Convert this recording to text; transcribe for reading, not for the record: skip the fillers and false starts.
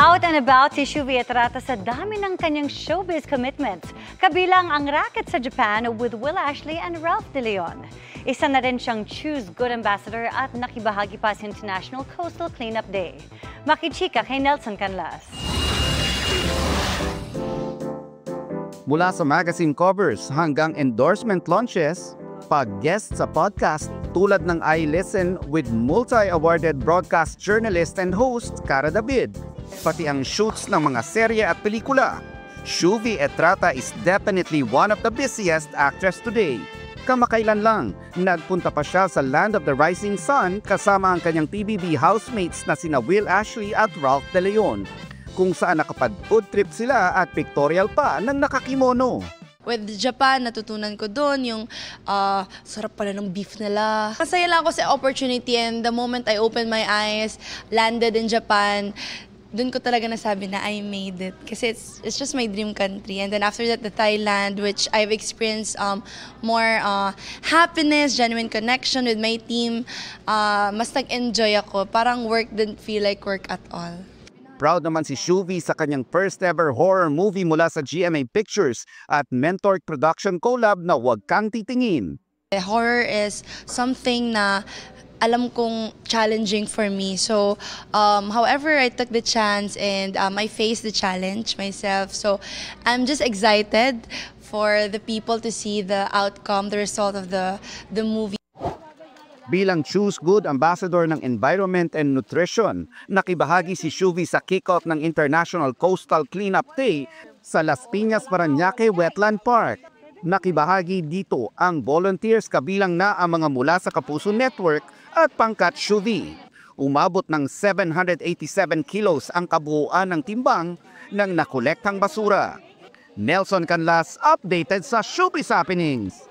Out and about si Shuvi Etrata sa dami ng kanyang showbiz commitments. Kabilang ang racket sa Japan with Will Ashley and Ralph De Leon. Isa na rin siyang Choose Good Ambassador at nakibahagi pa sa International Coastal Cleanup Day. Makichika kay Nelson Canlas. Mula sa magazine covers hanggang endorsement launches, pag-guest sa podcast tulad ng I Listen with multi-awarded broadcast journalist and host Cara David, pati ang shoots ng mga serye at pelikula. Shuvi Etrata is definitely one of the busiest actors today. Kamakailan lang, nagpunta pa siya sa Land of the Rising Sun kasama ang kanyang PBB housemates na sina Will Ashley at Ralph De Leon, kung saan nakapag-food trip sila at pictorial pa ng nakakimono. With Japan, natutunan ko doon yung sarap pala ng beef nila. Masaya lang ako sa opportunity, and the moment I opened my eyes, landed in Japan, doon ko talaga nasabi na I made it. Kasi it's just my dream country. And then after that, the Thailand, which I've experienced more happiness, genuine connection with my team. Mas nag-enjoy ako. Parang work didn't feel like work at all. Proud naman si Shuvi sa kanyang first ever horror movie mula sa GMA Pictures at Mentor Production collab na Huwag Kang Titingin. Horror is something na alam kong challenging for me. So, however, I took the chance and I faced the challenge myself. So, I'm just excited for the people to see the outcome, the result of the movie. Bilang Choose Good Ambassador ng Environment and Nutrition, nakibahagi si Shuvi sa kick-off ng International Coastal Cleanup Day sa Las Piñas, Parañaque Wetland Park. Nakibahagi dito ang volunteers kabilang na ang mga mula sa Kapuso Network at Pangkat Shuvi. Umabot ng 787 kilos ang kabuuan ng timbang ng nakolektang basura. Nelson Canlas, updated sa Showbiz Happenings.